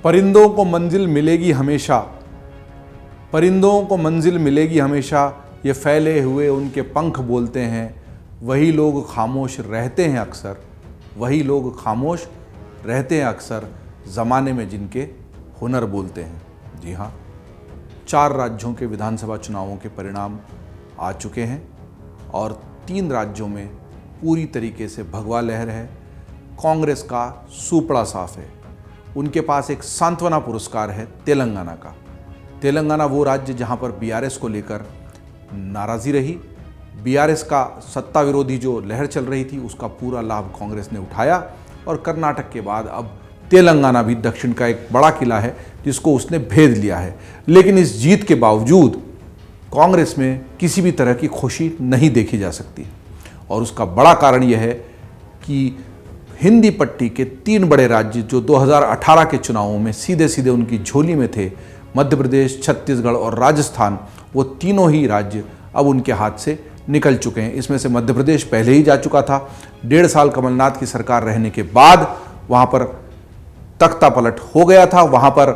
परिंदों को मंजिल मिलेगी हमेशा, परिंदों को मंजिल मिलेगी हमेशा, ये फैले हुए उनके पंख बोलते हैं। वही लोग खामोश रहते हैं अक्सर, वही लोग खामोश रहते हैं अक्सर, ज़माने में जिनके हुनर बोलते हैं। जी हाँ, 4 राज्यों के विधानसभा चुनावों के परिणाम आ चुके हैं और 3 राज्यों में पूरी तरीके से भगवा लहर है। कांग्रेस का सूपड़ा साफ है। उनके पास एक सांत्वना पुरस्कार है तेलंगाना का। तेलंगाना वो राज्य जहां पर बीआरएस को लेकर नाराज़ी रही। बीआरएस का सत्ता विरोधी जो लहर चल रही थी उसका पूरा लाभ कांग्रेस ने उठाया और कर्नाटक के बाद अब तेलंगाना भी दक्षिण का एक बड़ा किला है जिसको उसने भेद लिया है। लेकिन इस जीत के बावजूद कांग्रेस में किसी भी तरह की खुशी नहीं देखी जा सकती और उसका बड़ा कारण यह है कि हिंदी पट्टी के 3 बड़े राज्य जो 2018 के चुनावों में सीधे सीधे उनकी झोली में थे, मध्य प्रदेश, छत्तीसगढ़ और राजस्थान, वो तीनों ही राज्य अब उनके हाथ से निकल चुके हैं। इसमें से मध्य प्रदेश पहले ही जा चुका था। 1.5 साल कमलनाथ की सरकार रहने के बाद वहाँ पर तख्ता पलट हो गया था। वहाँ पर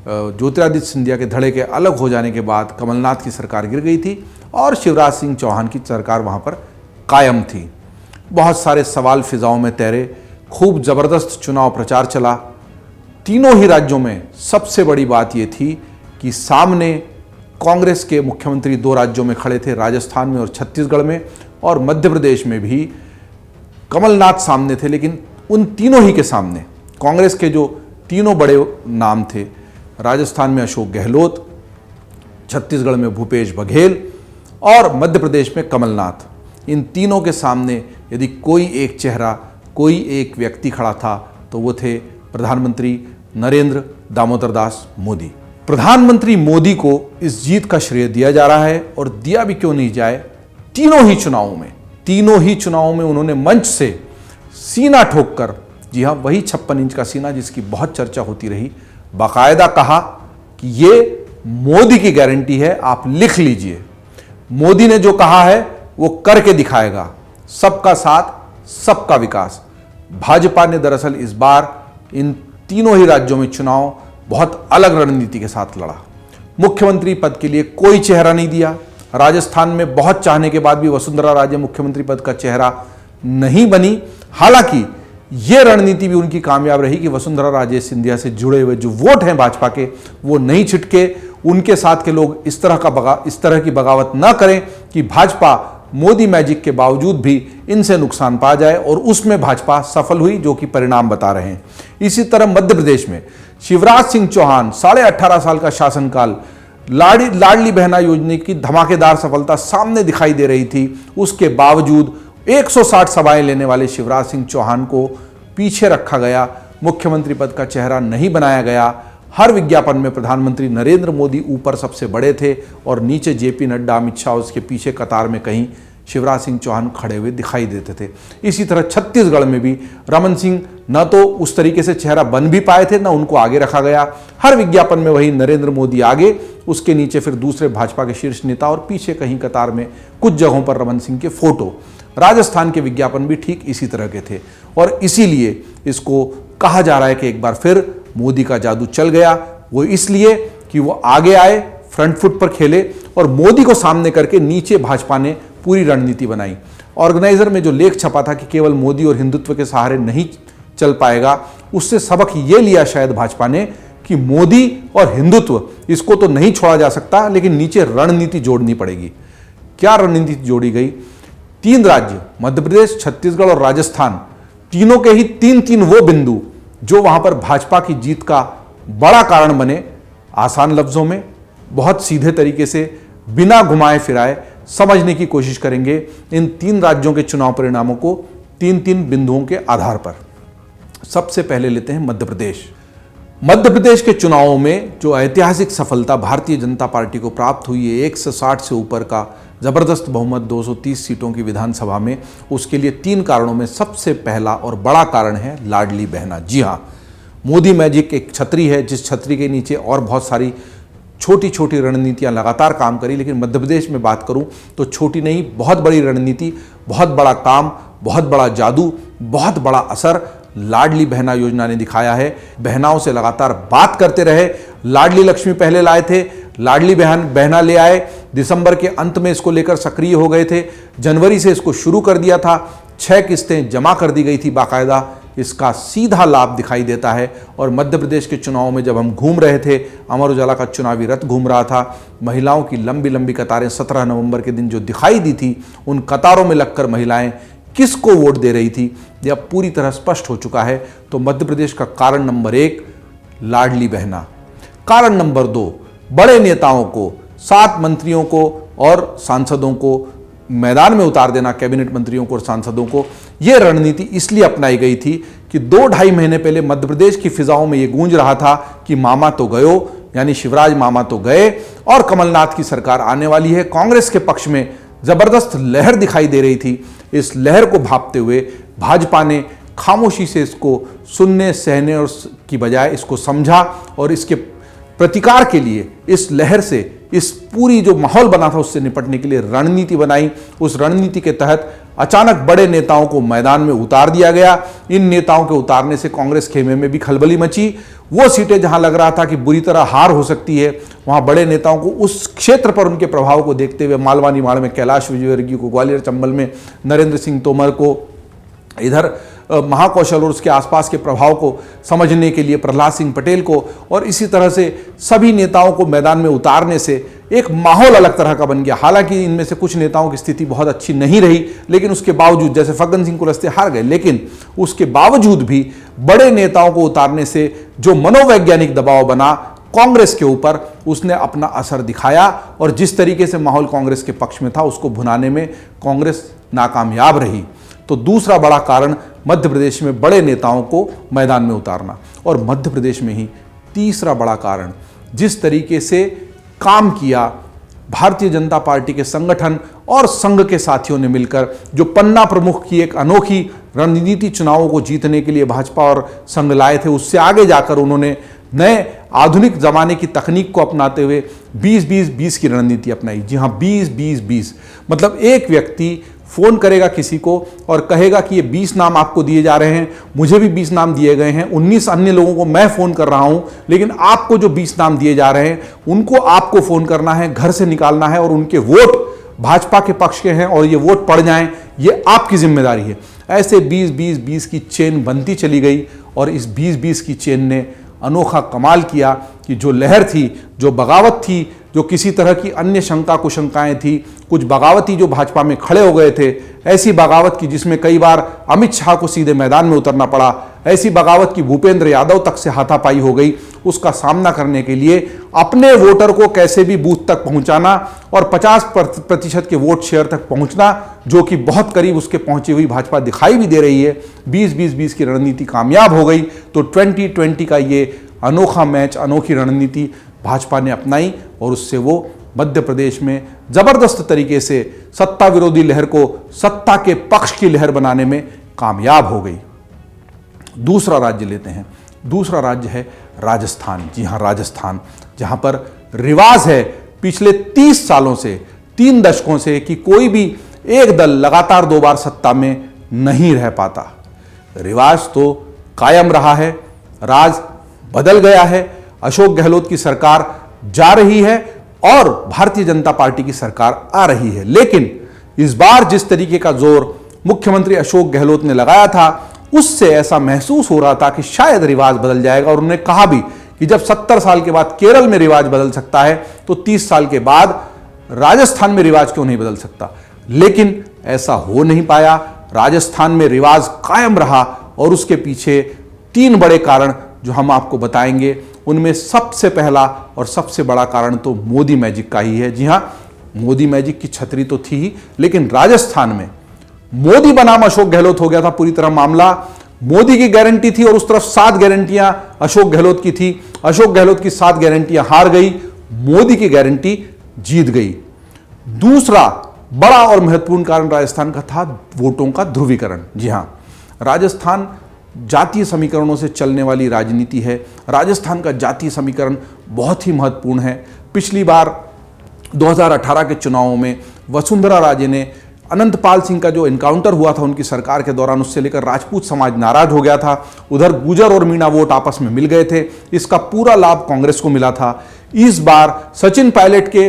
ज्योतिरादित्य सिंधिया के धड़े के अलग हो जाने के बाद कमलनाथ की सरकार गिर गई थी और शिवराज सिंह चौहान की सरकार वहाँ पर कायम थी। बहुत सारे सवाल फिजाओं में तैरे, खूब ज़बरदस्त चुनाव प्रचार चला। तीनों ही राज्यों में सबसे बड़ी बात ये थी कि सामने कांग्रेस के मुख्यमंत्री 2 राज्यों में खड़े थे, राजस्थान में और छत्तीसगढ़ में, और मध्य प्रदेश में भी कमलनाथ सामने थे। लेकिन उन तीनों ही के सामने कांग्रेस के जो तीनों बड़े नाम थे, राजस्थान में अशोक गहलोत, छत्तीसगढ़ में भूपेश बघेल और मध्य प्रदेश में कमलनाथ, इन तीनों के सामने यदि कोई एक चेहरा, कोई एक व्यक्ति खड़ा था तो वो थे प्रधानमंत्री नरेंद्र दामोदर दास मोदी। प्रधानमंत्री मोदी को इस जीत का श्रेय दिया जा रहा है और दिया भी क्यों नहीं जाए। तीनों ही चुनावों में उन्होंने मंच से सीना ठोककर, जी हाँ, वही 56 इंच का सीना जिसकी बहुत चर्चा होती रही, बाकायदा कहा कि ये मोदी की गारंटी है, आप लिख लीजिए। मोदी ने जो कहा है वो करके दिखाएगा, सबका साथ सबका विकास। भाजपा ने दरअसल इस बार इन तीनों ही राज्यों में चुनाव बहुत अलग रणनीति के साथ लड़ा। मुख्यमंत्री पद के लिए कोई चेहरा नहीं दिया। राजस्थान में बहुत चाहने के बाद भी वसुंधरा राजे मुख्यमंत्री पद का चेहरा नहीं बनी। हालांकि यह रणनीति भी उनकी कामयाब रही कि वसुंधरा राजे सिंधिया से जुड़े हुए जो वोट हैं भाजपा के, वो नहीं छिटके। उनके साथ के लोग इस तरह की बगावत ना करें कि भाजपा मोदी मैजिक के बावजूद भी इनसे नुकसान पा जाए, और उसमें भाजपा सफल हुई, जो कि परिणाम बता रहे हैं। इसी तरह मध्य प्रदेश में शिवराज सिंह चौहान 18.5 साल का शासनकाल, लाडली बहना योजना की धमाकेदार सफलता सामने दिखाई दे रही थी। उसके बावजूद 160 सभाएं लेने वाले शिवराज सिंह चौहान को पीछे रखा गया, मुख्यमंत्री पद का चेहरा नहीं बनाया गया। हर विज्ञापन में प्रधानमंत्री नरेंद्र मोदी ऊपर सबसे बड़े थे और नीचे जेपी नड्डा, अमित शाह, उसके पीछे कतार में कहीं शिवराज सिंह चौहान खड़े हुए दिखाई देते थे। इसी तरह छत्तीसगढ़ में भी रमन सिंह न तो उस तरीके से चेहरा बन भी पाए थे, न उनको आगे रखा गया। हर विज्ञापन में वही नरेंद्र मोदी आगे, उसके नीचे फिर दूसरे भाजपा के शीर्ष नेता और पीछे कहीं कतार में कुछ जगहों पर रमन सिंह के फोटो। राजस्थान के विज्ञापन भी ठीक इसी तरह के थे और इसीलिए इसको कहा जा रहा है कि एक बार फिर मोदी का जादू चल गया। वो इसलिए कि वो आगे आए, फ्रंट फुट पर खेले और मोदी को सामने करके नीचे भाजपा ने पूरी रणनीति बनाई। ऑर्गेनाइजर में जो लेख छपा था कि केवल मोदी और हिंदुत्व के सहारे नहीं चल पाएगा, उससे सबक ये लिया शायद भाजपा ने कि मोदी और हिंदुत्व, इसको तो नहीं छोड़ा जा सकता, लेकिन नीचे रणनीति जोड़नी पड़ेगी। क्या रणनीति जोड़ी गई? 3 राज्य, मध्य प्रदेश, छत्तीसगढ़ और राजस्थान, तीनों के ही 3-3 वो बिंदु जो वहां पर भाजपा की जीत का बड़ा कारण बने। आसान लफ्जों में, बहुत सीधे तरीके से, बिना घुमाए फिराए समझने की कोशिश करेंगे इन 3 राज्यों के चुनाव परिणामों को 3-3 बिंदुओं के आधार पर। सबसे पहले लेते हैं मध्य प्रदेश। मध्य प्रदेश के चुनावों में जो ऐतिहासिक सफलता भारतीय जनता पार्टी को प्राप्त हुई है, 160 से ऊपर का जबरदस्त बहुमत 230 सीटों की विधानसभा में, उसके लिए 3 कारणों में सबसे पहला और बड़ा कारण है लाडली बहना। जी हाँ, मोदी मैजिक एक छतरी है जिस छतरी के नीचे और बहुत सारी छोटी छोटी रणनीतियां लगातार काम करी, लेकिन मध्य प्रदेश में बात करूं तो छोटी नहीं, बहुत बड़ी रणनीति, बहुत बड़ा काम, बहुत बड़ा जादू, बहुत बड़ा असर लाडली बहना योजना ने दिखाया है। बहनाओं से लगातार बात करते रहे, लाडली लक्ष्मी पहले लाए थे, लाडली बहना ले आए, दिसंबर के अंत में इसको लेकर सक्रिय हो गए थे, जनवरी से इसको शुरू कर दिया था, 6 किस्तें जमा कर दी गई थी बाकायदा। इसका सीधा लाभ दिखाई देता है। और मध्य प्रदेश के चुनाव में जब हम घूम रहे थे, अमर उजाला का चुनावी रथ घूम रहा था, महिलाओं की लंबी लंबी कतारें 17 नवंबर के दिन जो दिखाई दी थी, उन कतारों में लगकर महिलाएं किसको वोट दे रही थी, यह पूरी तरह स्पष्ट हो चुका है। तो मध्य प्रदेश का कारण नंबर 1 लाडली बहना। कारण नंबर 2 बड़े नेताओं को, 7 मंत्रियों को और सांसदों को मैदान में उतार देना, कैबिनेट मंत्रियों को और सांसदों को। यह रणनीति इसलिए अपनाई गई थी कि 2-2.5 महीने पहले मध्य प्रदेश की फिजाओं में यह गूंज रहा था कि मामा तो गयो, यानी शिवराज मामा तो गए और कमलनाथ की सरकार आने वाली है। कांग्रेस के पक्ष में जबरदस्त लहर दिखाई दे रही थी। इस लहर को भांपते हुए भाजपा ने खामोशी से इसको सुनने सहने और की बजाय इसको समझा और इसके प्रतिकार के लिए, इस लहर से, इस पूरी जो माहौल बना था उससे निपटने के लिए रणनीति बनाई। उस रणनीति के तहत अचानक बड़े नेताओं को मैदान में उतार दिया गया। इन नेताओं के उतारने से कांग्रेस खेमे में भी खलबली मची। वो सीटें जहां लग रहा था कि बुरी तरह हार हो सकती है, वहां बड़े नेताओं को, उस क्षेत्र पर उनके प्रभाव को देखते हुए, मालवा निमाड़ में कैलाश विजयवर्गीय को, ग्वालियर चंबल में नरेंद्र सिंह तोमर को, इधर महाकौशल और उसके आसपास के प्रभाव को समझने के लिए प्रहलाद सिंह पटेल को, और इसी तरह से सभी नेताओं को मैदान में उतारने से एक माहौल अलग तरह का बन गया। हालांकि इनमें से कुछ नेताओं की स्थिति बहुत अच्छी नहीं रही, लेकिन उसके बावजूद, जैसे फग्गन सिंह कुलस्ते हार गए, लेकिन उसके बावजूद भी बड़े नेताओं को उतारने से जो मनोवैज्ञानिक दबाव बना कांग्रेस के ऊपर, उसने अपना असर दिखाया। और जिस तरीके से माहौल कांग्रेस के पक्ष में था, उसको भुनाने में कांग्रेस नाकामयाब रही। तो दूसरा बड़ा कारण मध्य प्रदेश में बड़े नेताओं को मैदान में उतारना। और मध्य प्रदेश में ही तीसरा बड़ा कारण, जिस तरीके से काम किया भारतीय जनता पार्टी के संगठन और संघ के साथियों ने मिलकर, जो पन्ना प्रमुख की एक अनोखी रणनीति चुनावों को जीतने के लिए भाजपा और संघ लाए थे, उससे आगे जाकर उन्होंने नए आधुनिक जमाने की तकनीक को अपनाते हुए 20-20-20 की रणनीति अपनाई। जी हाँ, 20-20-20 मतलब एक व्यक्ति फोन करेगा किसी को और कहेगा कि ये 20 नाम आपको दिए जा रहे हैं, मुझे भी 20 नाम दिए गए हैं, 19 अन्य लोगों को मैं फोन कर रहा हूं, लेकिन आपको जो 20 नाम दिए जा रहे हैं उनको आपको फोन करना है, घर से निकालना है, और उनके वोट भाजपा के पक्ष के हैं और ये वोट पड़ जाएं, ये आपकी जिम्मेदारी है। ऐसे 20-20-20 की चेन बनती चली गई और इस 20-20 की चेन ने अनोखा कमाल किया कि जो लहर थी, जो बगावत थी, जो किसी तरह की अन्य शंका कुशंकाएं थी, कुछ बगावती जो भाजपा में खड़े हो गए थे, ऐसी बगावत की जिसमें कई बार अमित शाह को सीधे मैदान में उतरना पड़ा, ऐसी बगावत की भूपेंद्र यादव तक से हाथापाई हो गई, उसका सामना करने के लिए अपने वोटर को कैसे भी बूथ तक पहुंचाना और 50% के वोट शेयर तक पहुंचना, जो कि बहुत करीब उसके पहुंची हुई भाजपा दिखाई भी दे रही है। 20-20-20 की रणनीति कामयाब हो गई। तो 2020 का ये अनोखा मैच, अनोखी रणनीति भाजपा ने अपनाई और उससे वो मध्य प्रदेश में जबरदस्त तरीके से सत्ता विरोधी लहर को सत्ता के पक्ष की लहर बनाने में कामयाब हो गई। दूसरा राज्य लेते हैं। दूसरा राज्य है राजस्थान। जी हां, राजस्थान, जहां पर रिवाज है पिछले 30 सालों से, 3 दशकों से, कि कोई भी एक दल लगातार 2 बार सत्ता में नहीं रह पाता। रिवाज तो कायम रहा है, राज बदल गया है। अशोक गहलोत की सरकार जा रही है और भारतीय जनता पार्टी की सरकार आ रही है, लेकिन इस बार जिस तरीके का जोर मुख्यमंत्री अशोक गहलोत ने लगाया था, उससे ऐसा महसूस हो रहा था कि शायद रिवाज बदल जाएगा। और उन्होंने कहा भी कि जब 70 साल के बाद केरल में रिवाज बदल सकता है, तो 30 साल के बाद राजस्थान में रिवाज क्यों नहीं बदल सकता। लेकिन ऐसा हो नहीं पाया। राजस्थान में रिवाज कायम रहा और उसके पीछे 3 बड़े कारण जो हम आपको बताएंगे। उनमें सबसे पहला और सबसे बड़ा कारण तो मोदी मैजिक का ही है। जी हां, मोदी मैजिक की छतरी तो थी ही, लेकिन राजस्थान में मोदी बनाम अशोक गहलोत हो गया था पूरी तरह मामला। मोदी की गारंटी थी और उस तरफ 7 गारंटियां अशोक गहलोत की थी। अशोक गहलोत की 7 गारंटियां हार गई, मोदी की गारंटी जीत गई। दूसरा बड़ा और महत्वपूर्ण कारण राजस्थान का था वोटों का ध्रुवीकरण। जी हां, राजस्थान जातीय समीकरणों से चलने वाली राजनीति है। राजस्थान का जातीय समीकरण बहुत ही महत्वपूर्ण है। पिछली बार 2018 के चुनावों में वसुंधरा राजे ने अनंतपाल सिंह का जो इनकाउंटर हुआ था उनकी सरकार के दौरान, उससे लेकर राजपूत समाज नाराज हो गया था। उधर गुजर और मीणा वोट आपस में मिल गए थे, इसका पूरा लाभ कांग्रेस को मिला था। इस बार सचिन पायलट के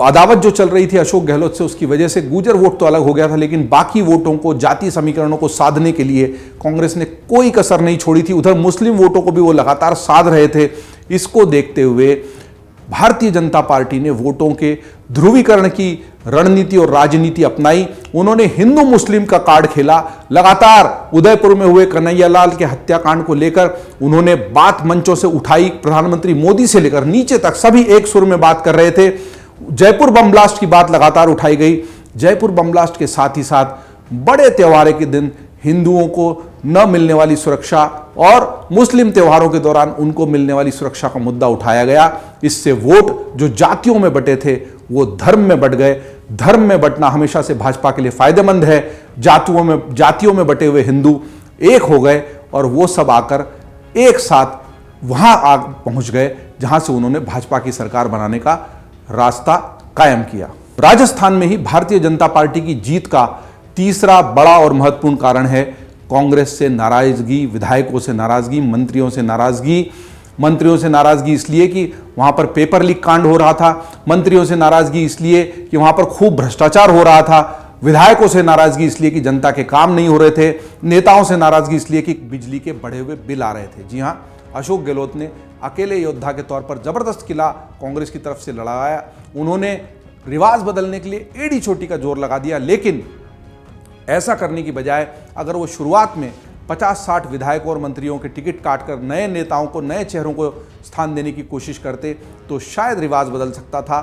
अदावत जो चल रही थी अशोक गहलोत से, उसकी वजह से गुजर वोट तो अलग हो गया था, लेकिन बाकी वोटों को, जातीय समीकरणों को साधने के लिए कांग्रेस ने कोई कसर नहीं छोड़ी थी। उधर मुस्लिम वोटों को भी वो लगातार साध रहे थे। इसको देखते हुए भारतीय जनता पार्टी ने वोटों के ध्रुवीकरण की रणनीति और राजनीति अपनाई। उन्होंने हिंदू मुस्लिम का कार्ड खेला। लगातार उदयपुर में हुए कन्हैयालाल के हत्याकांड को लेकर उन्होंने बात मंचों से उठाई। प्रधानमंत्री मोदी से लेकर नीचे तक सभी एक सुर में बात कर रहे थे। जयपुर बम ब्लास्ट की बात लगातार उठाई गई। जयपुर बम ब्लास्ट के साथ ही साथ बड़े त्योहार के दिन हिंदुओं को न मिलने वाली सुरक्षा और मुस्लिम त्योहारों के दौरान उनको मिलने वाली सुरक्षा का मुद्दा उठाया गया। इससे वोट जो जातियों में बटे थे वो धर्म में बट गए। धर्म में बंटना हमेशा से भाजपा के लिए फायदेमंद है। जातियों में बटे हुए हिंदू एक हो गए और वो सब आकर एक साथ वहां पहुंच गए जहां से उन्होंने भाजपा की सरकार बनाने का रास्ता कायम किया। राजस्थान में ही भारतीय जनता पार्टी की जीत का तीसरा बड़ा और महत्वपूर्ण कारण है कांग्रेस से नाराजगी, विधायकों से नाराजगी, मंत्रियों से नाराजगी। मंत्रियों से नाराजगी इसलिए कि वहां पर पेपर लीक कांड हो रहा था। मंत्रियों से नाराजगी इसलिए कि वहां पर खूब भ्रष्टाचार हो रहा था। विधायकों से नाराजगी इसलिए कि जनता के काम नहीं हो रहे थे। नेताओं से नाराजगी इसलिए कि बिजली के बढ़े हुए बिल आ रहे थे। जी हां, अशोक गहलोत ने अकेले योद्धा के तौर पर जबरदस्त किला कांग्रेस की तरफ से लड़ाया। उन्होंने रिवाज बदलने के लिए एड़ी चोटी का जोर लगा दिया, लेकिन ऐसा करने की बजाय अगर वो शुरुआत में 50-60 विधायकों और मंत्रियों के टिकट काटकर नए नेताओं को, नए चेहरों को स्थान देने की कोशिश करते तो शायद रिवाज बदल सकता था।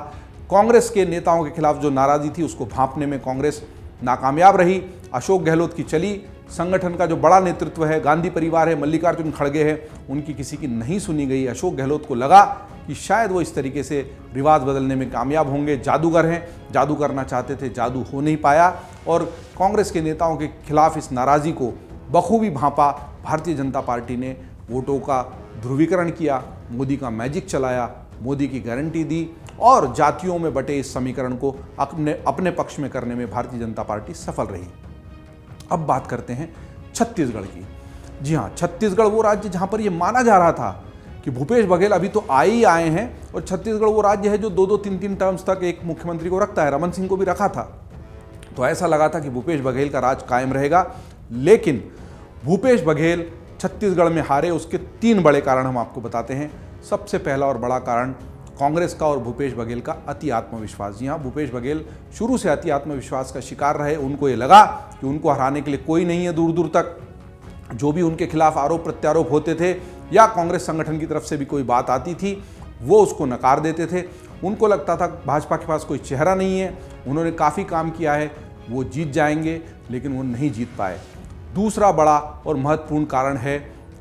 कांग्रेस के नेताओं के खिलाफ जो नाराजगी थी उसको भांपने में कांग्रेस नाकामयाब रही। अशोक गहलोत की चली। संगठन का जो बड़ा नेतृत्व है, गांधी परिवार है, मल्लिकार्जुन खड़गे है, उनकी किसी की नहीं सुनी गई। अशोक गहलोत को लगा कि शायद वो इस तरीके से रिवाज बदलने में कामयाब होंगे। जादूगर हैं, जादू करना चाहते थे, जादू हो नहीं पाया। और कांग्रेस के नेताओं के खिलाफ इस नाराज़गी को बखूबी भांपा भारतीय जनता पार्टी ने। वोटों का ध्रुवीकरण किया, मोदी का मैजिक चलाया, मोदी की गारंटी दी और जातियों में बटे इस समीकरण को अपने पक्ष में करने में भारतीय जनता पार्टी सफल रही। अब बात करते हैं छत्तीसगढ़ की। जी हाँ, छत्तीसगढ़ वो राज्य जहाँ पर ये माना जा रहा था कि भूपेश बघेल अभी तो आए हैं और छत्तीसगढ़ वो राज्य है जो 2-2, 3-3 टर्म्स तक एक मुख्यमंत्री को रखता है। रमन सिंह को भी रखा था, तो ऐसा लगा था कि भूपेश बघेल का राज कायम रहेगा। लेकिन भूपेश बघेल छत्तीसगढ़ में हारे, उसके 3 बड़े कारण हम आपको बताते हैं। सबसे पहला और बड़ा कारण कांग्रेस का और भूपेश बघेल का अति आत्मविश्वास। जी हाँ, भूपेश बघेल शुरू से अति आत्मविश्वास का शिकार रहे। उनको ये लगा कि उनको हराने के लिए कोई नहीं है दूर दूर तक। जो भी उनके खिलाफ आरोप प्रत्यारोप होते थे या कांग्रेस संगठन की तरफ से भी कोई बात आती थी, वो उसको नकार देते थे। उनको लगता था भाजपा के पास कोई चेहरा नहीं है, उन्होंने काफ़ी काम किया है, वो जीत जाएंगे, लेकिन वो नहीं जीत पाए। दूसरा बड़ा और महत्वपूर्ण कारण है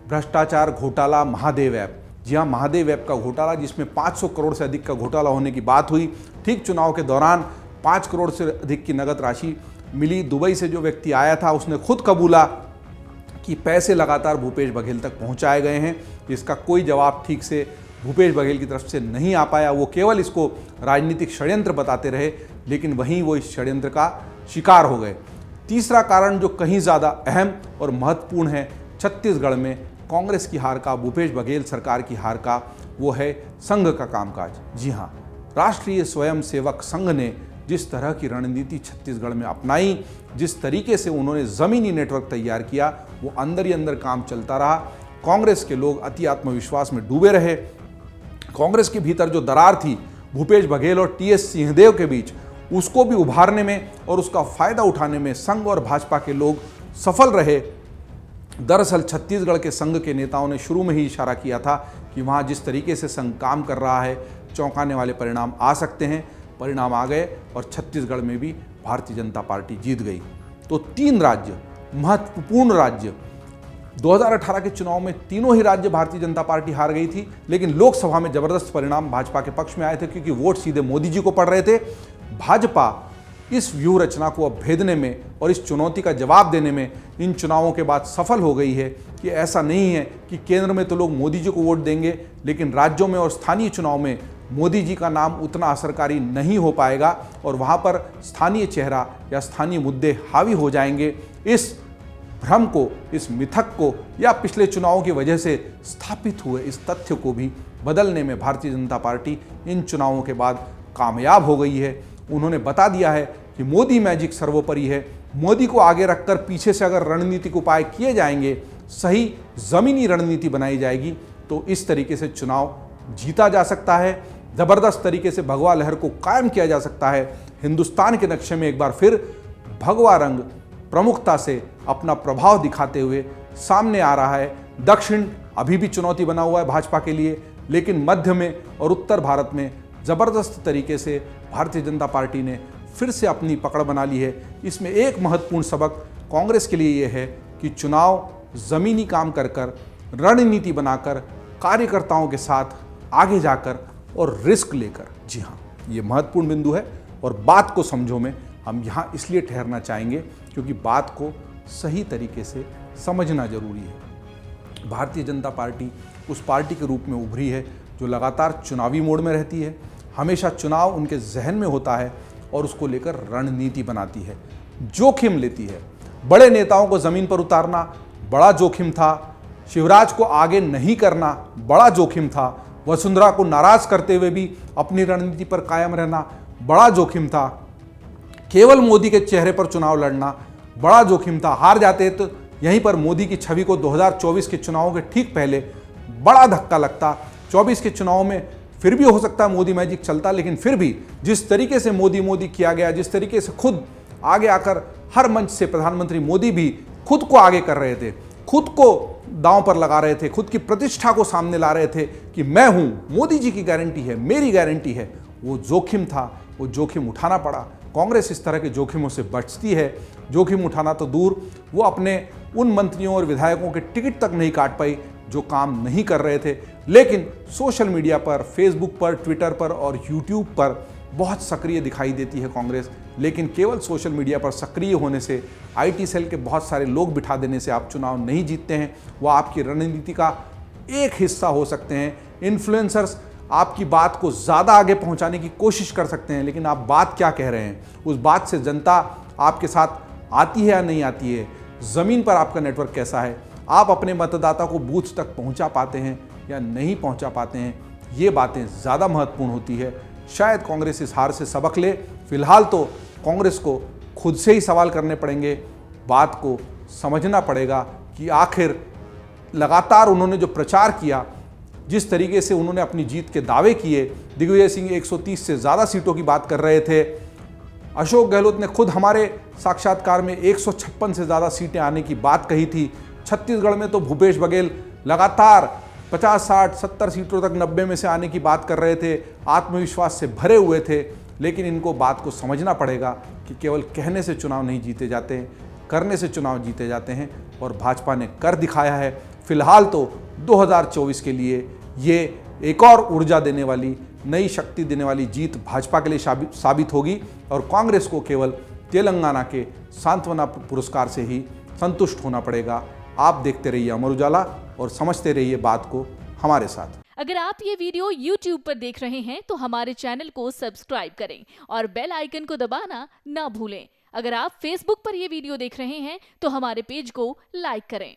भ्रष्टाचार घोटाला महादेव ऐप। जी हाँ, महादेव ऐप का घोटाला, जिसमें 500 करोड़ से अधिक का घोटाला होने की बात हुई। ठीक चुनाव के दौरान 5 करोड़ से अधिक की नगद राशि मिली। दुबई से जो व्यक्ति आया था उसने खुद कबूला कि पैसे लगातार भूपेश बघेल तक पहुंचाए गए हैं। इसका कोई जवाब ठीक से भूपेश बघेल की तरफ से नहीं आ पाया। वो केवल इसको राजनीतिक षड्यंत्र बताते रहे, लेकिन वहीं वो इस षड्यंत्र का शिकार हो गए। तीसरा कारण जो कहीं ज़्यादा अहम और महत्वपूर्ण है छत्तीसगढ़ में कांग्रेस की हार का, भूपेश बघेल सरकार की हार का, वो है संघ का कामकाज। जी हाँ, राष्ट्रीय स्वयंसेवक संघ ने जिस तरह की रणनीति छत्तीसगढ़ में अपनाई, जिस तरीके से उन्होंने ज़मीनी नेटवर्क तैयार किया, वो अंदर ही अंदर काम चलता रहा। कांग्रेस के लोग अति आत्मविश्वास में डूबे रहे। कांग्रेस के भीतर जो दरार थी भूपेश बघेल और टीएस सिंहदेव के बीच, उसको भी उभारने में और उसका फायदा उठाने में संघ और भाजपा के लोग सफल रहे। दरअसल छत्तीसगढ़ के संघ के नेताओं ने शुरू में ही इशारा किया था कि वहाँ जिस तरीके से संघ काम कर रहा है, चौंकाने वाले परिणाम आ सकते हैं। परिणाम आ गए और छत्तीसगढ़ में भी भारतीय जनता पार्टी जीत गई। तो 3 राज्य, महत्वपूर्ण राज्य, 2018 के चुनाव में तीनों ही राज्य भारतीय जनता पार्टी हार गई थी, लेकिन लोकसभा में जबरदस्त परिणाम भाजपा के पक्ष में आए थे, क्योंकि वोट सीधे मोदी जी को पड़ रहे थे। भाजपा इस व्यूह रचना को अब भेदने में और इस चुनौती का जवाब देने में इन चुनावों के बाद सफल हो गई है कि ऐसा नहीं है कि केंद्र में तो लोग मोदी जी को वोट देंगे, लेकिन राज्यों में और स्थानीय चुनाव में मोदी जी का नाम उतना असरकारी नहीं हो पाएगा और वहाँ पर स्थानीय चेहरा या स्थानीय मुद्दे हावी हो जाएंगे। इस भ्रम को, इस मिथक को या पिछले चुनावों की वजह से स्थापित हुए इस तथ्य को भी बदलने में भारतीय जनता पार्टी इन चुनावों के बाद कामयाब हो गई है। उन्होंने बता दिया है कि मोदी मैजिक सर्वोपरि है। मोदी को आगे रखकर पीछे से अगर रणनीतिक उपाय किए जाएंगे, सही ज़मीनी रणनीति बनाई जाएगी, तो इस तरीके से चुनाव जीता जा सकता है। ज़बरदस्त तरीके से भगवा लहर को कायम किया जा सकता है। हिंदुस्तान के नक्शे में एक बार फिर भगवा रंग प्रमुखता से अपना प्रभाव दिखाते हुए सामने आ रहा है। दक्षिण अभी भी चुनौती बना हुआ है भाजपा के लिए, लेकिन मध्य में और उत्तर भारत में ज़बरदस्त तरीके से भारतीय जनता पार्टी ने फिर से अपनी पकड़ बना ली है। इसमें एक महत्वपूर्ण सबक कांग्रेस के लिए यह है कि चुनाव ज़मीनी काम कर रणनीति बनाकर, कार्यकर्ताओं के साथ आगे जाकर और रिस्क लेकर, जी हाँ, ये महत्वपूर्ण बिंदु है। और बात को समझो में हम यहाँ इसलिए ठहरना चाहेंगे क्योंकि बात को सही तरीके से समझना जरूरी है। भारतीय जनता पार्टी उस पार्टी के रूप में उभरी है जो लगातार चुनावी मोड में रहती है। हमेशा चुनाव उनके जहन में होता है और उसको लेकर रणनीति बनाती है, जोखिम लेती है। बड़े नेताओं को ज़मीन पर उतारना बड़ा जोखिम था, शिवराज को आगे नहीं करना बड़ा जोखिम था, वसुंधरा को नाराज करते हुए भी अपनी रणनीति पर कायम रहना बड़ा जोखिम था, केवल मोदी के चेहरे पर चुनाव लड़ना बड़ा जोखिम था। हार जाते तो यहीं पर मोदी की छवि को 2024 के चुनावों के ठीक पहले बड़ा धक्का लगता। 24 के चुनाव में फिर भी हो सकता है मोदी मैजिक चलता, लेकिन फिर भी जिस तरीके से मोदी मोदी किया गया, जिस तरीके से खुद आगे आकर हर मंच से प्रधानमंत्री मोदी भी खुद को आगे कर रहे थे, खुद को दांव पर लगा रहे थे, खुद की प्रतिष्ठा को सामने ला रहे थे कि मैं हूं, मोदी जी की गारंटी है, मेरी गारंटी है, वो जोखिम था, वो जोखिम उठाना पड़ा। कांग्रेस इस तरह के जोखिमों से बचती है। जोखिम उठाना तो दूर, वो अपने उन मंत्रियों और विधायकों के टिकट तक नहीं काट पाई जो काम नहीं कर रहे थे। लेकिन सोशल मीडिया पर, फेसबुक पर, ट्विटर पर और यूट्यूब पर बहुत सक्रिय दिखाई देती है कांग्रेस। लेकिन केवल सोशल मीडिया पर सक्रिय होने से, आईटी सेल के बहुत सारे लोग बिठा देने से आप चुनाव नहीं जीतते हैं। वह आपकी रणनीति का एक हिस्सा हो सकते हैं। इन्फ्लुएंसर्स आपकी बात को ज़्यादा आगे पहुंचाने की कोशिश कर सकते हैं, लेकिन आप बात क्या कह रहे हैं, उस बात से जनता आपके साथ आती है या नहीं आती है, ज़मीन पर आपका नेटवर्क कैसा है, आप अपने मतदाता को बूथ तक पहुंचा पाते हैं या नहीं पहुंचा पाते हैं, ये बातें ज़्यादा महत्वपूर्ण होती है। शायद कांग्रेस इस हार से सबक ले। फिलहाल तो कांग्रेस को खुद से ही सवाल करने पड़ेंगे, बात को समझना पड़ेगा कि आखिर लगातार उन्होंने जो प्रचार किया, जिस तरीके से उन्होंने अपनी जीत के दावे किए, दिग्विजय सिंह 130 से ज़्यादा सीटों की बात कर रहे थे, अशोक गहलोत ने खुद हमारे साक्षात्कार में 156 से ज़्यादा सीटें आने की बात कही थी। छत्तीसगढ़ में तो भूपेश बघेल लगातार 50, 60, 70 सीटों तक 90 में से आने की बात कर रहे थे, आत्मविश्वास से भरे हुए थे। लेकिन इनको बात को समझना पड़ेगा कि केवल कहने से चुनाव नहीं जीते जाते हैं, करने से चुनाव जीते जाते हैं, और भाजपा ने कर दिखाया है। फिलहाल तो 2024 के लिए ये एक और ऊर्जा देने वाली, नई शक्ति देने वाली जीत भाजपा के लिए साबित होगी और कांग्रेस को केवल तेलंगाना के सांत्वना पुरस्कार से ही संतुष्ट होना पड़ेगा। आप देखते रहिए अमर उजाला और समझते रहिए बात को हमारे साथ। अगर आप ये वीडियो YouTube पर देख रहे हैं तो हमारे चैनल को सब्सक्राइब करें और बेल आइकन को दबाना ना भूलें। अगर आप Facebook पर ये वीडियो देख रहे हैं तो हमारे पेज को लाइक करें।